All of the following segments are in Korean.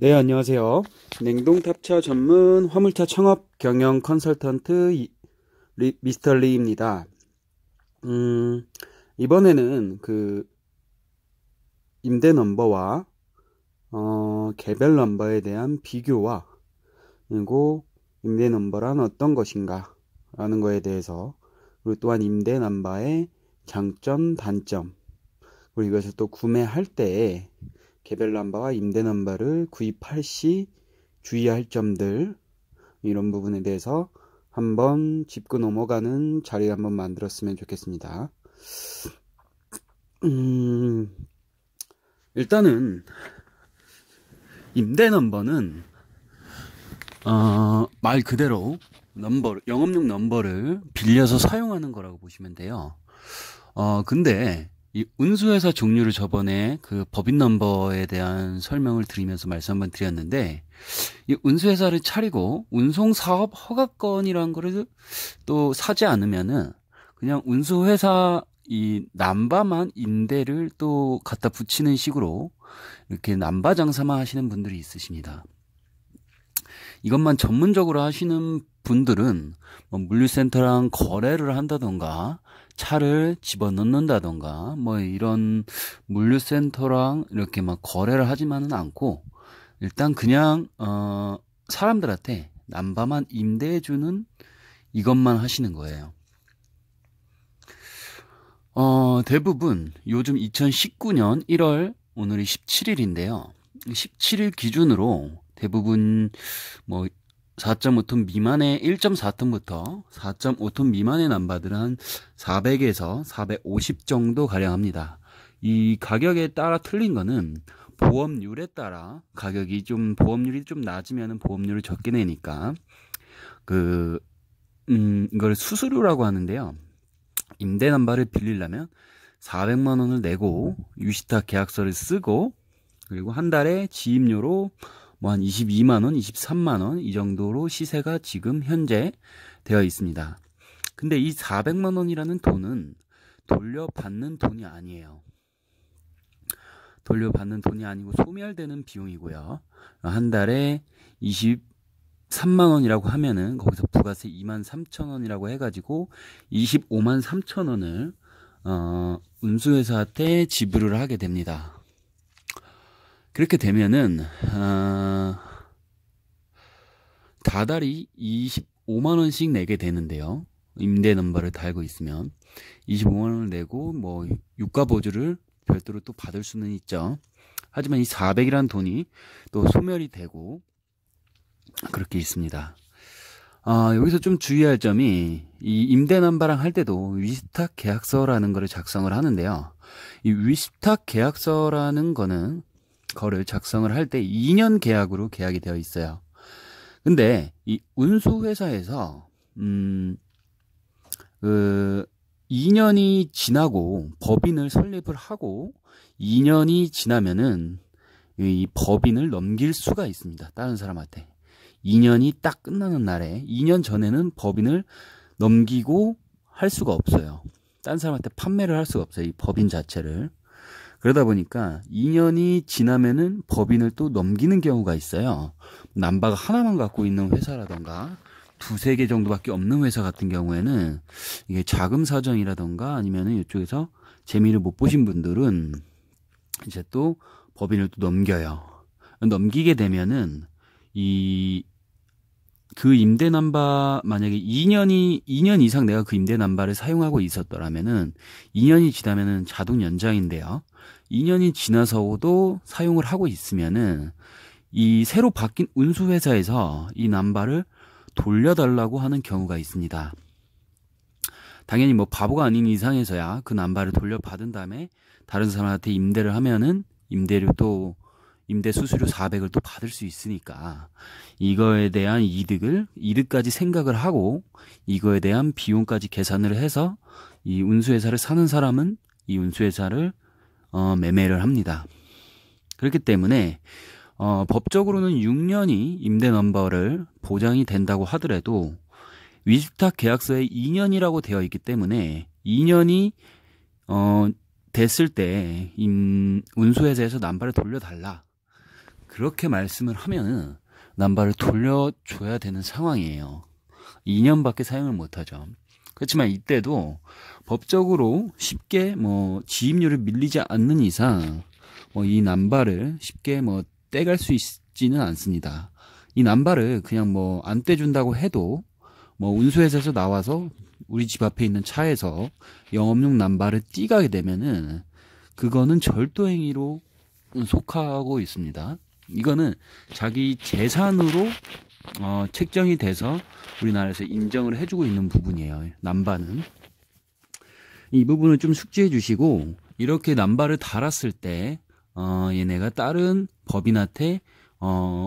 네, 안녕하세요. 냉동탑차 전문 화물차 창업 경영 컨설턴트 미스터 리입니다. 음, 이번에는 임대 넘버와 개별 넘버에 대한 비교와 그리고 임대 넘버란 어떤 것인가 라는 거에 대해서, 그리고 또한 임대 넘버의 장점, 단점, 그리고 이것을 또 구매할 때 개별 넘버와 임대 넘버를 구입할 시 주의할 점들, 이런 부분에 대해서 한번 짚고 넘어가는 자리를 한번 만들었으면 좋겠습니다. 일단은 임대 넘버는 말 그대로 영업용 넘버를 빌려서 사용하는 거라고 보시면 돼요. 근데 이 운수회사 종류를 저번에 그 법인 넘버에 대한 설명을 드리면서 말씀 한번 드렸는데, 이 운수회사를 차리고 운송사업 허가권이라는 거를 또 사지 않으면은 그냥 운수회사 이 남바만 임대를 또 갖다 붙이는 식으로 이렇게 남바 장사만 하시는 분들이 있으십니다. 이것만 전문적으로 하시는 분들은 뭐 물류센터랑 거래를 한다던가 차를 집어넣는다던가 뭐 이런 물류센터랑 이렇게 막 거래를 하지만은 않고, 일단 그냥 사람들한테 남바만 임대해주는 이것만 하시는 거예요. 대부분 요즘 2019년 1월, 오늘이 17일인데요. 17일 기준으로 대부분 뭐 4.5톤 미만의 1.4톤부터 4.5톤 미만의 남바들은 한 400에서 450 정도 가량 합니다. 이 가격에 따라 틀린 거는 보험률에 따라 가격이 좀, 보험률이 좀 낮으면 보험료를 적게 내니까 이걸 수수료라고 하는데요. 임대 남바를 빌리려면 400만 원을 내고 유시타 계약서를 쓰고, 그리고 한 달에 지입료로 뭐 한 22만 원, 23만 원 이 정도로 시세가 지금 현재 되어 있습니다. 근데 이 400만 원이라는 돈은 돌려받는 돈이 아니에요. 돌려받는 돈이 아니고 소멸되는 비용이고요. 한 달에 23만 원이라고 하면은 거기서 부가세 2만 3천 원이라고 해가지고 25만 3천 원을 운수회사한테 지불을 하게 됩니다. 그렇게 되면은 다달이 25만 원씩 내게 되는데요. 임대 넘버를 달고 있으면 25만 원을 내고 뭐 유가 보조를 별도로 또 받을 수는 있죠. 하지만 이 400이라는 돈이 또 소멸이 되고 그렇게 있습니다. 여기서 좀 주의할 점이, 이 임대 남바랑 할 때도 위탁 계약서라는 거를 작성을 하는데요. 이 위탁 계약서라는 거를 작성을 할 때 2년 계약으로 계약이 되어 있어요. 근데 이 운수회사에서 2년이 지나고 법인을 설립을 하고 2년이 지나면은 이 법인을 넘길 수가 있습니다. 다른 사람한테. 2년이 딱 끝나는 날에, 2년 전에는 법인을 넘기고 할 수가 없어요. 다른 사람한테 판매를 할 수가 없어요. 이 법인 자체를. 그러다 보니까 2년이 지나면은 법인을 또 넘기는 경우가 있어요. 남바가 하나만 갖고 있는 회사라던가 두세 개 정도밖에 없는 회사 같은 경우에는 이게 자금 사정이라던가 아니면은 이쪽에서 재미를 못 보신 분들은 이제 또 법인을 또 넘겨요. 넘기게 되면은 그 임대 남바, 만약에 2년 이상 내가 그 임대 남바를 사용하고 있었더라면은 2년이 지나면은 자동 연장인데요. 2년이 지나서도 사용을 하고 있으면은 이 새로 바뀐 운수회사에서 이 남바를 돌려달라고 하는 경우가 있습니다. 당연히 뭐 바보가 아닌 이상에서야 그 남바를 돌려받은 다음에 다른 사람한테 임대를 하면은 임대 수수료 400을 또 받을 수 있으니까, 이거에 대한 이득까지 생각을 하고 이거에 대한 비용까지 계산을 해서 이 운수회사를 사는 사람은 이 운수회사를 매매를 합니다. 그렇기 때문에 법적으로는 6년이 임대 넘버를 보장이 된다고 하더라도 위탁 계약서에 2년이라고 되어 있기 때문에 2년이 됐을 때 운수회사에서 남바를 돌려달라, 그렇게 말씀을 하면은 남발을 돌려줘야 되는 상황이에요. 2년밖에 사용을 못하죠. 그렇지만 이때도 법적으로 쉽게 뭐 지입료를 밀리지 않는 이상 뭐 이 남발을 쉽게 뭐 떼갈 수 있지는 않습니다. 이 남발을 그냥 뭐 안 떼준다고 해도 뭐 운수회사에서 나와서 우리 집 앞에 있는 차에서 영업용 남발을 띠가게 되면은 그거는 절도행위로 속하고 있습니다. 이거는 자기 재산으로 책정이 돼서 우리나라에서 인정을 해주고 있는 부분이에요. 남발은. 이 부분을 좀 숙지해 주시고, 이렇게 남발을 달았을 때 얘네가 다른 법인한테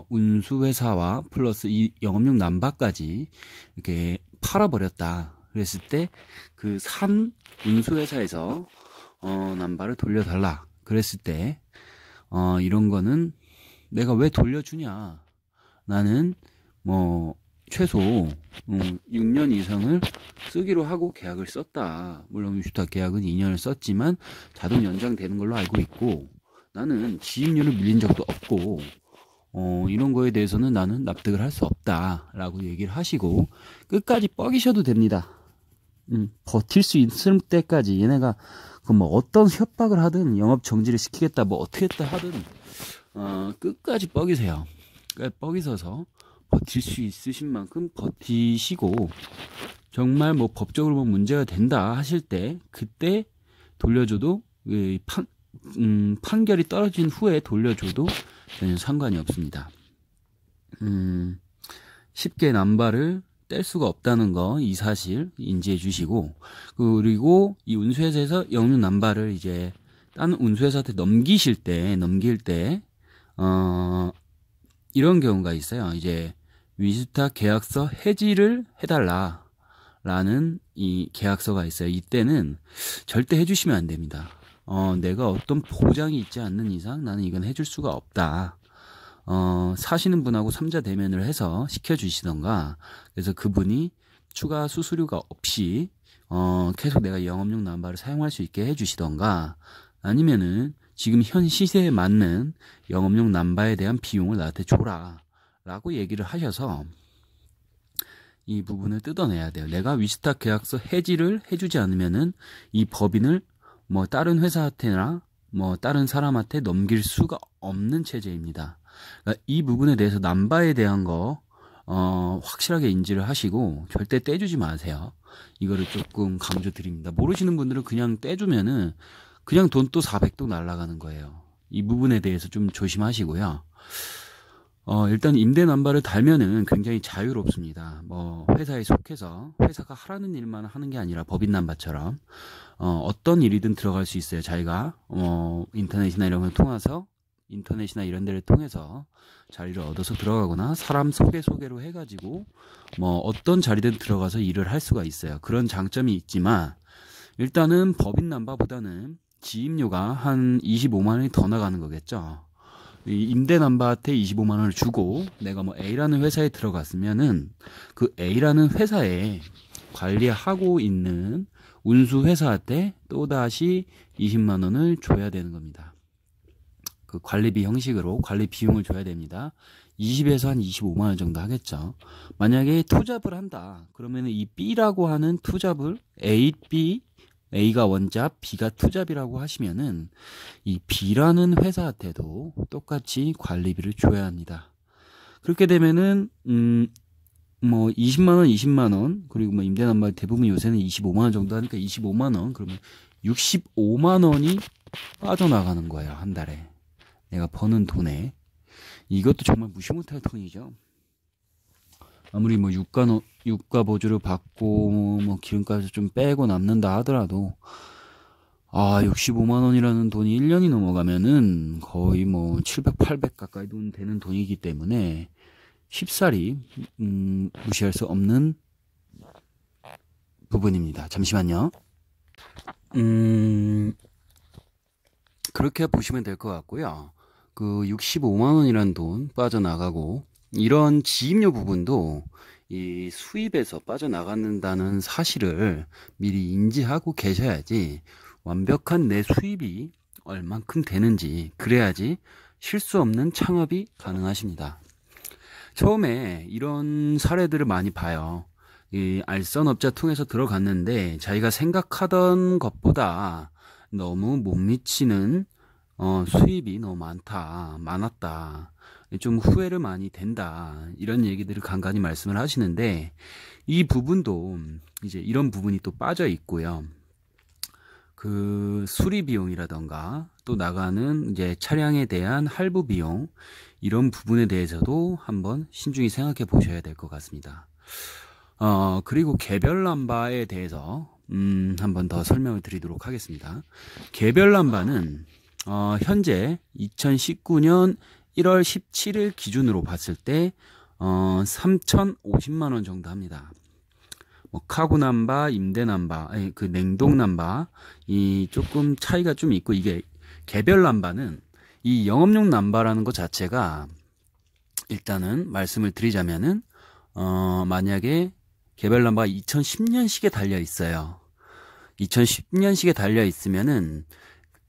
운수회사와 플러스 이 영업용 남발까지 이렇게 팔아버렸다 그랬을 때 그 산 운수회사에서 남발을 돌려달라 그랬을 때 이런 거는 내가 왜 돌려주냐, 나는 뭐 최소 6년 이상을 쓰기로 하고 계약을 썼다. 물론 위탁 계약은 2년을 썼지만 자동 연장되는 걸로 알고 있고, 나는 지입료를 밀린 적도 없고 이런 거에 대해서는 나는 납득을 할 수 없다 라고 얘기를 하시고 끝까지 뻐기셔도 됩니다. 버틸 수 있을 때까지 얘네가 그 뭐 어떤 협박을 하든 영업 정지를 시키겠다 뭐 어떻게 했다 하든 끝까지 뻐기세요. 그러니까 뻐기서서 버틸 수 있으신 만큼 버티시고, 정말 뭐 법적으로 뭐 문제가 된다 하실 때 그때 돌려줘도 판결이 떨어진 후에 돌려줘도 전혀 상관이 없습니다. 쉽게 남발을 뗄 수가 없다는 거, 이 사실 인지해 주시고, 그리고 이 운수회사에서 영유 남발을 이제 다른 운수회사한테 넘길 때 이런 경우가 있어요. 이제 위탁 계약서 해지를 해달라 라는 이 계약서가 있어요. 이때는 절대 해주시면 안 됩니다. 내가 어떤 보장이 있지 않는 이상 나는 이건 해줄 수가 없다. 사시는 분하고 3자 대면을 해서 시켜주시던가, 그래서 그분이 추가 수수료가 없이 계속 내가 영업용 남발을 사용할 수 있게 해주시던가, 아니면은 지금 현 시세에 맞는 영업용 남발에 대한 비용을 나한테 줘라 라고 얘기를 하셔서 이 부분을 뜯어내야 돼요. 내가 위탁 계약서 해지를 해주지 않으면은 이 법인을 뭐 다른 회사한테나 뭐 다른 사람한테 넘길 수가 없는 체제입니다. 그러니까 이 부분에 대해서 남발에 대한 거 확실하게 인지를 하시고 절대 떼주지 마세요. 이거를 조금 강조드립니다. 모르시는 분들은 그냥 떼주면은 그냥 돈 또 400도 날아가는 거예요. 이 부분에 대해서 좀 조심하시고요. 일단 임대 남발을 달면은 굉장히 자유롭습니다. 뭐 회사에 속해서 회사가 하라는 일만 하는 게 아니라 법인 남발처럼 어떤 일이든 들어갈 수 있어요. 자기가 인터넷이나 이런 데를 통해서 자리를 얻어서 들어가거나 사람 소개로 해가지고 뭐 어떤 자리든 들어가서 일을 할 수가 있어요. 그런 장점이 있지만 일단은 법인 남발보다는 지입료가 한 25만 원이 더 나가는 거겠죠. 이 임대 남발한테 25만 원을 주고 내가 뭐 A라는 회사에 들어갔으면은 그 A라는 회사에 관리하고 있는 운수 회사한테 또다시 20만 원을 줘야 되는 겁니다. 그 관리비 형식으로 관리 비용을 줘야 됩니다. 20에서 한 25만 원 정도 하겠죠. 만약에 투잡을 한다 그러면 이 B라고 하는 투잡을 A가 원잡, B가 투잡이라고 하시면은 이 B라는 회사한테도 똑같이 관리비를 줘야 합니다. 그렇게 되면은 뭐 20만 원 그리고 뭐 임대 남발 대부분 요새는 25만 원 정도 하니까 25만 원 그러면 65만 원이 빠져나가는 거예요. 한 달에 내가 버는 돈에. 이것도 정말 무시 못할 돈이죠. 아무리 뭐 유가 보조를 받고 뭐 기름값을 좀 빼고 남는다 하더라도 65만 원이라는 돈이 1년이 넘어가면은 거의 뭐 700, 800 가까이 돈 되는 돈이기 때문에 쉽사리 무시할 수 없는 부분입니다. 잠시만요. 그렇게 보시면 될 것 같고요. 그 65만 원이라는 돈 빠져나가고 이런 지입료 부분도 이 수입에서 빠져나간다는 사실을 미리 인지하고 계셔야지 완벽한 내 수입이 얼만큼 되는지, 그래야지 실수 없는 창업이 가능하십니다. 처음에 이런 사례들을 많이 봐요. 이 알선업자 통해서 들어갔는데 자기가 생각하던 것보다 너무 못 미치는 수입이 너무 많았다. 좀 후회를 많이 된다. 이런 얘기들을 간간히 말씀을 하시는데 이 부분도 이제 이런 부분이 또 빠져 있고요. 그 수리 비용이라던가 또 나가는 이제 차량에 대한 할부 비용 이런 부분에 대해서도 한번 신중히 생각해 보셔야 될 것 같습니다. 그리고 개별 남바에 대해서 한번 더 설명을 드리도록 하겠습니다. 개별 남바는 현재 2019년 1월 17일 기준으로 봤을 때 3,050만 원 정도 합니다. 뭐 카고 남바, 임대 남바, 그 냉동 남바 이 조금 차이가 좀 있고 이게 개별 남바는 이 영업용 남바라는 것 자체가 일단은 말씀을 드리자면은 만약에 개별 남바가 2010년식에 달려 있어요. 2010년식에 달려 있으면은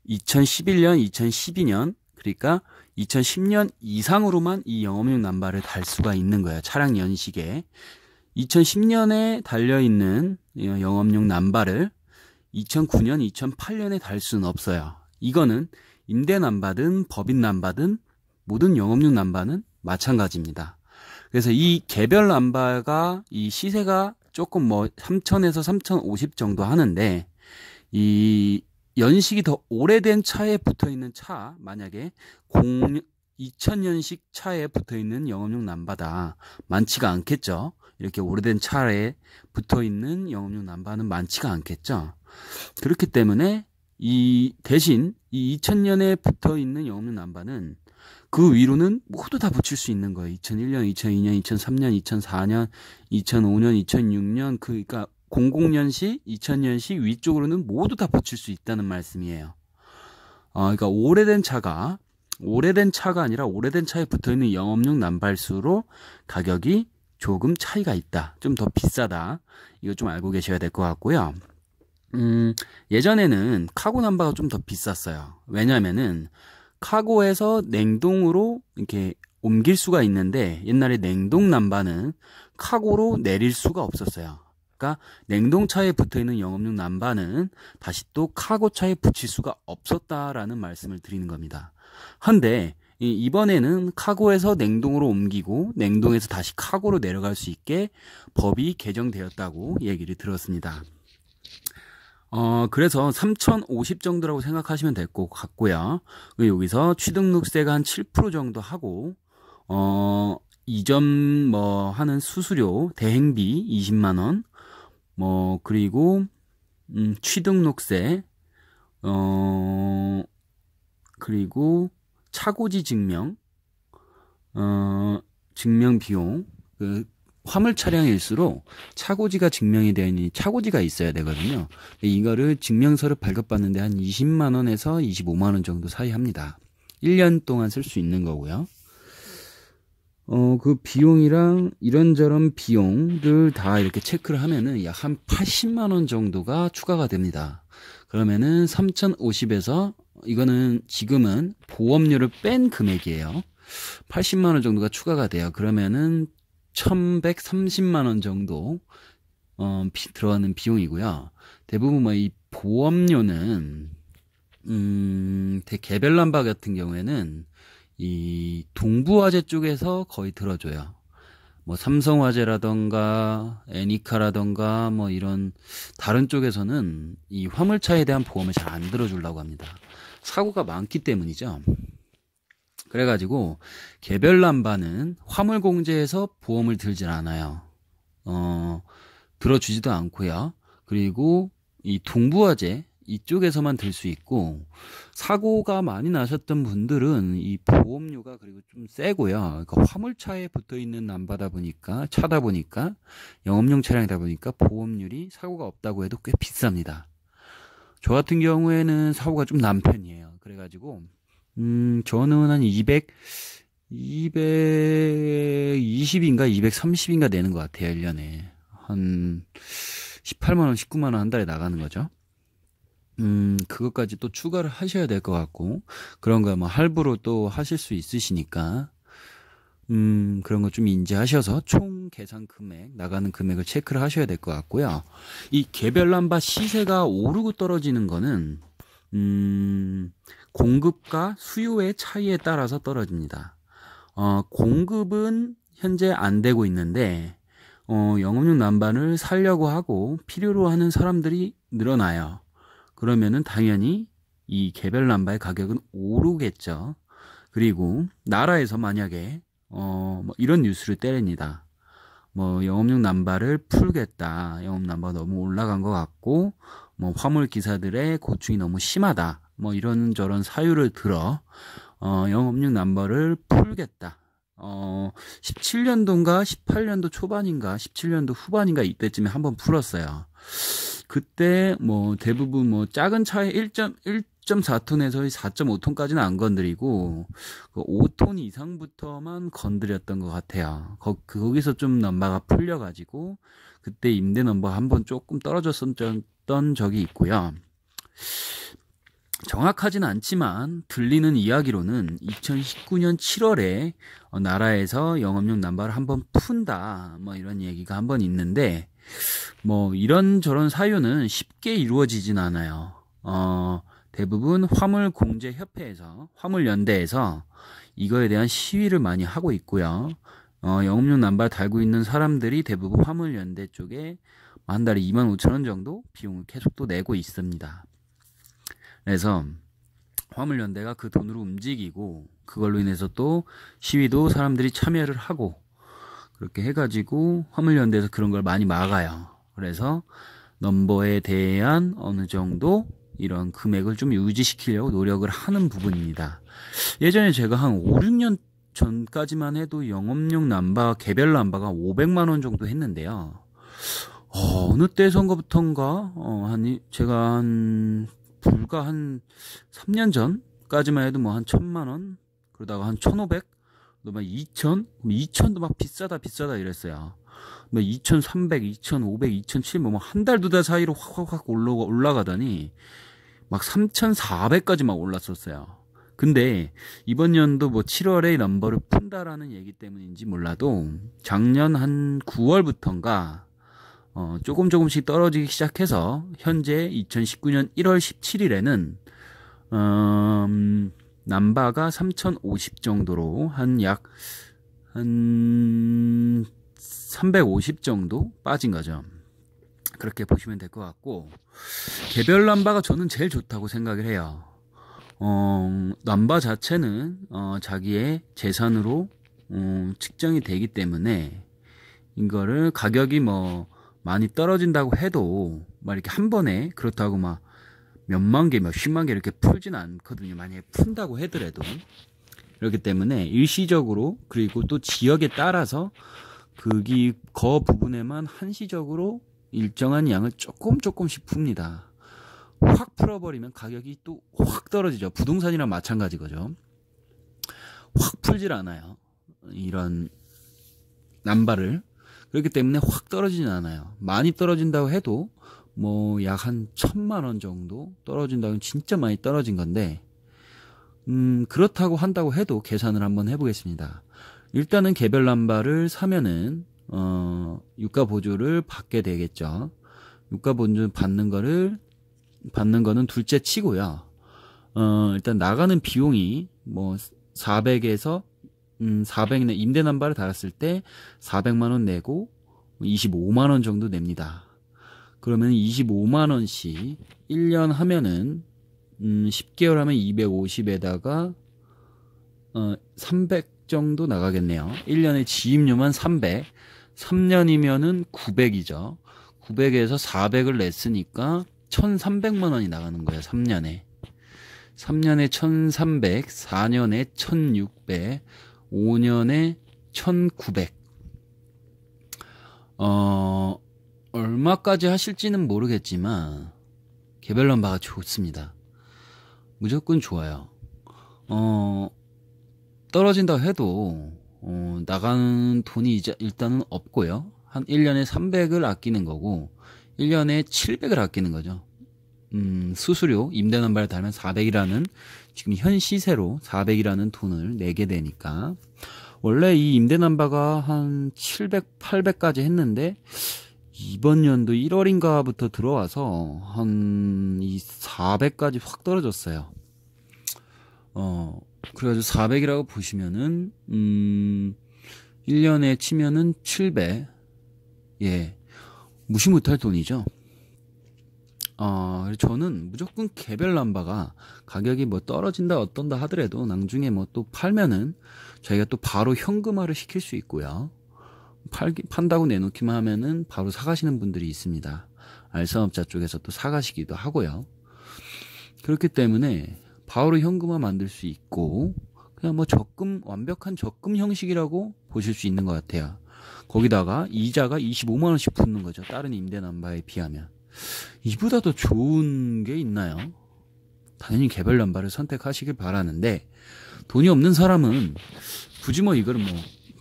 2011년, 2012년 그러니까 2010년 이상으로만 이 영업용 남바를 달 수가 있는 거예요. 차량 연식에 2010년에 달려있는 영업용 남바를 2009년, 2008년에 달 수는 없어요. 이거는 임대 남바든 법인 남바든 모든 영업용 남바는 마찬가지입니다. 그래서 이 개별 남바가 이 시세가 조금 뭐 3,000에서 3,050 정도 하는데 이 연식이 더 오래된 차에 붙어있는 차 만약에 2000년식 차에 붙어있는 영업용 남바다 많지가 않겠죠. 이렇게 오래된 차에 붙어있는 영업용 남바는 많지가 않겠죠. 그렇기 때문에 이 대신 이 2000년에 붙어있는 영업용 남바는 그 위로는 모두 다 붙일 수 있는 거예요. 2001년, 2002년, 2003년, 2004년, 2005년, 2006년 그러니까 00년식, 2000년식 위쪽으로는 모두 다 붙일 수 있다는 말씀이에요. 그러니까 오래된 차가 아니라 오래된 차에 붙어있는 영업용 남발수록 가격이 조금 차이가 있다. 좀 더 비싸다. 이거 좀 알고 계셔야 될 것 같고요. 예전에는 카고 남바가 좀 더 비쌌어요. 왜냐면은 카고에서 냉동으로 이렇게 옮길 수가 있는데 옛날에 냉동 남바는 카고로 내릴 수가 없었어요. 그러니까 냉동차에 붙어있는 영업용 남바는 다시 또 카고차에 붙일 수가 없었다라는 말씀을 드리는 겁니다. 한데 이번에는 카고에서 냉동으로 옮기고 냉동에서 다시 카고로 내려갈 수 있게 법이 개정되었다고 얘기를 들었습니다. 그래서 3,050 정도라고 생각하시면 될 것 같고요. 여기서 취등록세가 한 7% 정도 하고 이전 뭐 하는 수수료 대행비 20만 원 그리고 취등록세 그리고 차고지 증명 증명 비용 화물 차량일수록 차고지가 증명이 되어 있는 차고지가 있어야 되거든요. 이거를 증명서를 발급받는데 한 20만 원에서 25만 원 정도 사이 합니다. 1년 동안 쓸 수 있는 거고요. 그 비용이랑 이런저런 비용들 다 이렇게 체크를 하면은 약 한 80만 원 정도가 추가가 됩니다. 그러면은 3,050에서 이거는 지금은 보험료를 뺀 금액이에요. 80만 원 정도가 추가가 돼요. 그러면은 1,130만 원 정도 들어가는 비용이고요. 대부분 뭐 이 보험료는 개별 남바 같은 경우에는 이 동부화재 쪽에서 거의 들어줘요. 뭐 삼성화재라던가 애니카라던가 뭐 이런 다른 쪽에서는 이 화물차에 대한 보험을 잘 안 들어주려고 합니다. 사고가 많기 때문이죠. 그래가지고 개별 남바는 화물공제에서 보험을 들질 않아요. 들어주지도 않고요. 그리고 이 동부화재 이쪽에서만 들 수 있고 사고가 많이 나셨던 분들은 이 보험료가 그리고 좀 세고요. 그러니까 화물차에 붙어있는 남바다 보니까 차다 보니까 영업용 차량이다 보니까 보험률이 사고가 없다고 해도 꽤 비쌉니다. 저 같은 경우에는 사고가 좀 난 편이에요. 그래가지고 저는 한 220인가 230인가 내는 것 같아요. 1년에 한 18만원 19만원 한 달에 나가는 거죠. 그것까지 또 추가를 하셔야 될 것 같고, 그런 거 뭐 할부로 또 하실 수 있으시니까, 그런 거 좀 인지하셔서 총 계산 금액, 나가는 금액을 체크를 하셔야 될 것 같고요. 이 개별 남바 시세가 오르고 떨어지는 거는, 공급과 수요의 차이에 따라서 떨어집니다. 공급은 현재 안 되고 있는데, 영업용 난방을 사려고 하고 필요로 하는 사람들이 늘어나요. 그러면은 당연히 이 개별 난방의 가격은 오르겠죠. 그리고 나라에서 만약에 뭐 이런 뉴스를 때립니다. 뭐 영업용 난방을 풀겠다. 영업 난방가 너무 올라간 것 같고 뭐 화물 기사들의 고충이 너무 심하다. 뭐 이런저런 사유를 들어 영업용 난방을 풀겠다. 17년도인가 18년도 초반인가 17년도 후반인가 이때쯤에 한번 풀었어요. 그때 뭐 대부분 뭐 작은 차에 1.4톤에서 4.5톤까지는 안 건드리고 5톤 이상부터만 건드렸던 것 같아요. 거기서 좀 넘버가 풀려가지고 그때 임대 넘버가 한번 조금 떨어졌었던 적이 있고요. 정확하진 않지만 들리는 이야기로는 2019년 7월에 나라에서 영업용 난방을 한번 푼다 뭐 이런 얘기가 한번 있는데 뭐 이런저런 사유는 쉽게 이루어지진 않아요. 대부분 화물공제협회에서 화물연대에서 이거에 대한 시위를 많이 하고 있고요. 영업용 난방 달고 있는 사람들이 대부분 화물연대 쪽에 한 달에 25,000원 정도 비용을 계속 또 내고 있습니다. 그래서 화물연대가 그 돈으로 움직이고 그걸로 인해서 또 시위도 사람들이 참여를 하고 그렇게 해가지고 화물연대에서 그런 걸 많이 막아요. 그래서 넘버에 대한 어느 정도 이런 금액을 좀 유지시키려고 노력을 하는 부분입니다. 예전에 제가 한 5, 6년 전까지만 해도 영업용 난바, 개별 난바가 500만 원 정도 했는데요. 어느 때 선거부터인가 제가 불과 한 3년 전까지만 해도 뭐 한 1,000만 원, 그러다가 한 1,500, 또 막 2,000도 막 비싸다 이랬어요. 뭐 2,300, 2,500, 2,700, 뭐 한 달 두 달 사이로 확 올라가더니 막 3,400까지 막 올랐었어요. 근데 이번 연도 뭐 7월에 넘버를 푼다라는 얘기 때문인지 몰라도 작년 한 9월부터인가 조금씩 떨어지기 시작해서 현재 2019년 1월 17일에는 남바가 3,050 정도로 한 350 정도 빠진 거죠. 그렇게 보시면 될 것 같고 개별 남바가 저는 제일 좋다고 생각을 해요. 남바 자체는 자기의 재산으로 측정이 되기 때문에 이거를 가격이 뭐 많이 떨어진다고 해도 막 이렇게 한 번에 그렇다고 막 몇만 개, 몇십만 개 이렇게 풀지는 않거든요. 만약에 푼다고 하더라도. 그렇기 때문에 일시적으로 그리고 또 지역에 따라서 그 부분에만 한시적으로 일정한 양을 조금씩 풉니다. 확 풀어버리면 가격이 또 확 떨어지죠. 부동산이랑 마찬가지거죠. 확 풀질 않아요. 이런 남바를. 그렇기 때문에 확 떨어지진 않아요. 많이 떨어진다고 해도 뭐 약 한 1,000만 원 정도 떨어진다면 진짜 많이 떨어진 건데 그렇다고 한다고 해도 계산을 한번 해보겠습니다. 일단은 개별 남바를 사면은 유가 보조를 받게 되겠죠. 유가 보조 받는 거는 둘째 치고요. 일단 나가는 비용이 뭐 400에서 400에 임대 남바를 달았을 때 400만 원 내고 25만 원 정도 냅니다. 그러면 25만 원씩 1년 하면은 10개월 하면 250에다가 300 정도 나가겠네요. 1년에 지입료만 300, 3년이면은 900이죠. 900에서 400을 냈으니까 1,300만 원이 나가는 거예요. 3년에 1,300, 4년에 1,600, 5년에 1,900. 얼마까지 하실지는 모르겠지만 개별 넘버가 좋습니다. 무조건 좋아요. 떨어진다고 해도 나가는 돈이 이제 일단은 없고요. 한 1년에 300을 아끼는 거고 1년에 700을 아끼는 거죠. 수수료, 임대 남바를 달면 400이라는, 지금 현 시세로 400이라는 돈을 내게 되니까, 원래 이 임대 남바가 한 700, 800까지 했는데, 이번 연도 1월인가부터 들어와서 한 이 400까지 확 떨어졌어요. 그래가지고 400이라고 보시면은, 1년에 치면은 700. 예. 무시 못할 돈이죠. 저는 무조건 개별 남바가 가격이 뭐 떨어진다 어떤다 하더라도 나중에 뭐 또 팔면은 저희가 또 바로 현금화를 시킬 수 있고요. 판다고 내놓기만 하면은 바로 사가시는 분들이 있습니다. 알선업자 쪽에서 또 사가시기도 하고요. 그렇기 때문에 바로 현금화 만들 수 있고 그냥 뭐 완벽한 적금 형식이라고 보실 수 있는 것 같아요. 거기다가 이자가 25만 원씩 붙는 거죠. 다른 임대 남바에 비하면. 이보다 더 좋은 게 있나요? 당연히 개별 남바를 선택하시길 바라는데 돈이 없는 사람은 굳이 뭐 이거를 뭐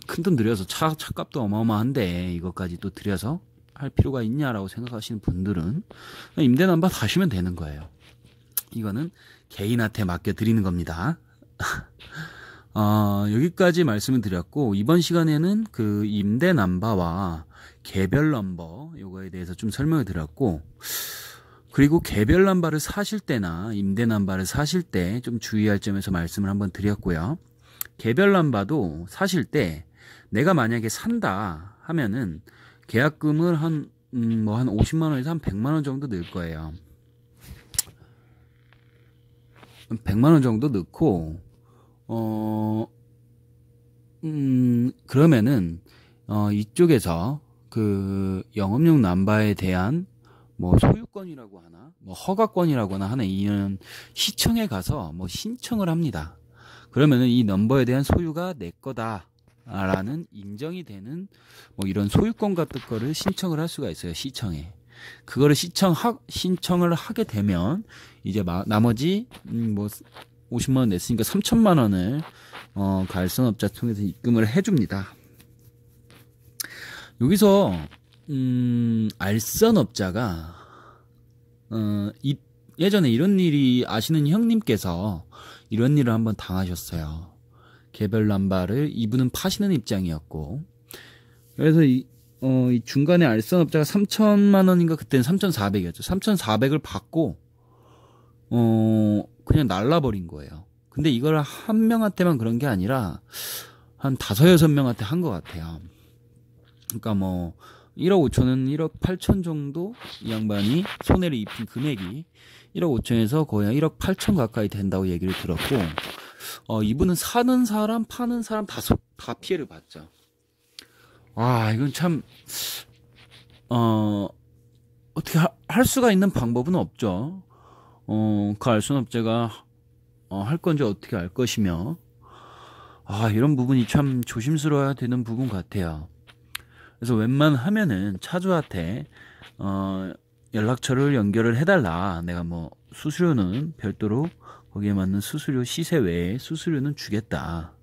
큰 돈 들여서 차값도 어마어마한데 이것까지 또 들여서 할 필요가 있냐라고 생각하시는 분들은 임대 남바 다시면 되는 거예요. 이거는 개인한테 맡겨드리는 겁니다. 여기까지 말씀을 드렸고 이번 시간에는 그 임대 남바와 개별 넘버 요거에 대해서 좀 설명을 드렸고 그리고 개별 남바를 사실 때나 임대 남바를 사실 때 좀 주의할 점에서 말씀을 한번 드렸고요. 개별 남바도 사실 때 내가 만약에 산다 하면은 계약금을 한 50만 원에서 한 100만 원 정도 넣을 거예요. 100만 원 정도 넣고 그러면은 이쪽에서 그 영업용 남바에 대한 뭐 소유권이라고 하나 뭐 허가권이라고나 하는 이는 시청에 가서 뭐 신청을 합니다. 그러면은 이 넘버에 대한 소유가 내 거다라는 인정이 되는 뭐 이런 소유권 같은 거를 신청을 할 수가 있어요. 시청에. 그거를 신청을 하게 되면 이제 나머지 뭐 50만 원 냈으니까 3천만 원을 그 알선업자 통해서 입금을 해줍니다. 여기서 알선업자가 예전에 이런 일이 아시는 형님께서 이런 일을 한번 당하셨어요. 개별 남바를 이분은 파시는 입장이었고 그래서 이 중간에 알선업자가 3천만 원인가 그때는 3,400이었죠. 3,400을 받고 그냥 날라버린 거예요. 근데 이걸 한 명한테만 그런 게 아니라 한 5, 6명한테 한 것 같아요. 그러니까 뭐 1억 5천은 1억 8천 정도 이 양반이 손해를 입힌 금액이 1억 5천에서 거의 한 1억 8천 가까이 된다고 얘기를 들었고 이분은 사는 사람 파는 사람 다 피해를 봤죠. 이건 참 어떻게 할 수가 있는 방법은 없죠. 그 알선업자가 할 건지 어떻게 알 것이며 이런 부분이 참 조심스러워야 되는 부분 같아요. 그래서 웬만하면은 차주한테 연락처를 연결을 해달라. 내가 뭐 수수료는 별도로 거기에 맞는 수수료 시세 외에 수수료는 주겠다.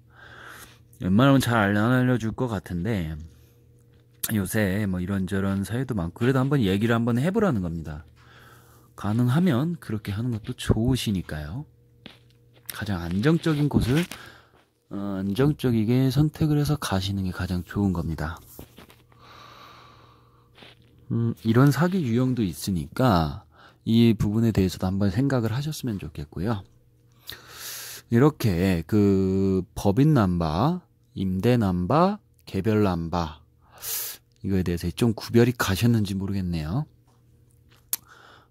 웬만하면 잘 안 알려줄 것 같은데 요새 뭐 이런저런 사유도 많고 그래도 한번 얘기를 한번 해보라는 겁니다. 가능하면 그렇게 하는 것도 좋으시니까요. 가장 안정적인 곳을 안정적이게 선택을 해서 가시는 게 가장 좋은 겁니다. 이런 사기 유형도 있으니까 이 부분에 대해서도 한번 생각을 하셨으면 좋겠고요. 이렇게 그 법인 남바, 임대 남바, 개별 남바 이거에 대해서 좀 구별이 가셨는지 모르겠네요.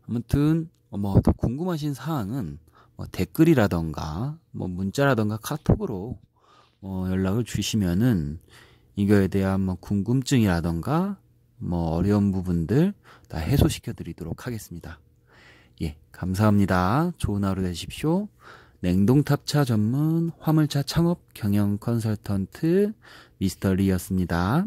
아무튼 뭐 더 궁금하신 사항은 뭐 댓글이라던가 뭐 문자라던가 카톡으로 연락을 주시면은 이거에 대한 뭐 궁금증이라던가 뭐 어려운 부분들 다 해소시켜 드리도록 하겠습니다. 예, 감사합니다. 좋은 하루 되십시오. 냉동탑차 전문 화물차 창업 경영 컨설턴트 미스터 리였습니다.